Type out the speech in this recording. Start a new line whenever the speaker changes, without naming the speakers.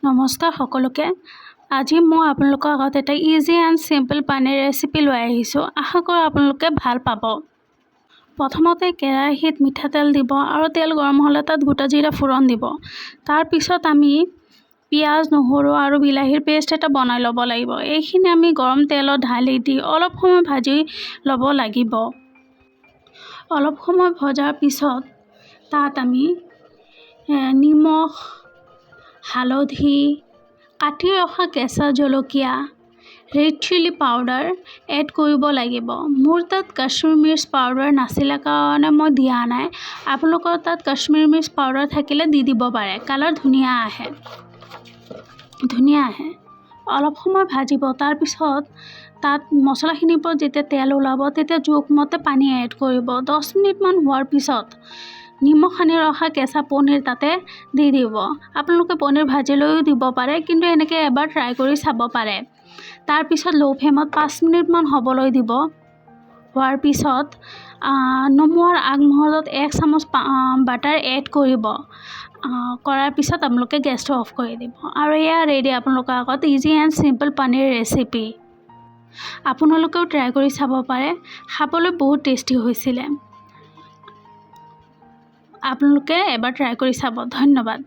নমস্কাৰ সকলোকে। আজি মই আপোনালোকৰ আগত এটা ইজি এণ্ড চিম্পল পানীৰ ৰেচিপি লৈ আহিছোঁ। আশা কৰোঁ আপোনালোকে ভাল পাব। প্ৰথমতে কেৰাহীত মিঠাতেল দিব আৰু তেল গৰম হ'লে তাত গোটা জিৰা ফোৰণ দিব। তাৰপিছত আমি পিঁয়াজ, নহৰু আৰু বিলাহীৰ পেষ্ট এটা বনাই ল'ব লাগিব। এইখিনি আমি গৰম তেলত ঢালি দি অলপ সময় ভাজি ল'ব লাগিব। অলপ সময় ভজাৰ পিছত তাত আমি নিমখ, হালধি, কাটি ৰখা কেঁচা জলকীয়া, ৰেড চিলি পাউডাৰ এড কৰিব লাগিব। মোৰ তাত কাশ্মীৰ মিৰ্চ পাউডাৰ নাছিলে কাৰণে মই দিয়া নাই। আপোনালোকৰ তাত কাশ্মীৰ মিৰ্চ পাউডাৰ থাকিলে দি দিব পাৰে। কালাৰ ধুনীয়া আহে। অলপ সময় ভাজিব। তাৰপিছত তাত মছলাখিনিৰ পৰা যেতিয়া তেল ওলাব তেতিয়া জোখমতে পানী এড কৰিব। 10 মিনিটমান হোৱাৰ পিছত নিমখ সানি ৰখা কেঁচা পনীৰ তাতে দি দিব। আপোনালোকে পনীৰ ভাজি লৈও দিব পাৰে, কিন্তু এনেকৈ এবাৰ ট্ৰাই কৰি চাব পাৰে। তাৰপিছত ল' ফ্লেমত 5 মিনিটমান হ'বলৈ দিব। হোৱাৰ পিছত নমোৱাৰ আগমুহূৰ্তত 1 চামুচ বাটাৰ এড কৰিব। কৰাৰ পিছত আপোনালোকে গেছটো অফ কৰি দিব। আৰু এয়া ৰেডি আপোনালোকৰ আগত ইজি এণ্ড চিম্পল পানীৰ ৰেচিপি। আপোনালোকেও ট্ৰাই কৰি চাব পাৰে। খাবলৈ বহুত টেষ্টি হৈছিলে। আপোনালোকে এবাৰ ট্ৰাই কৰি চাব। ধন্যবাদ।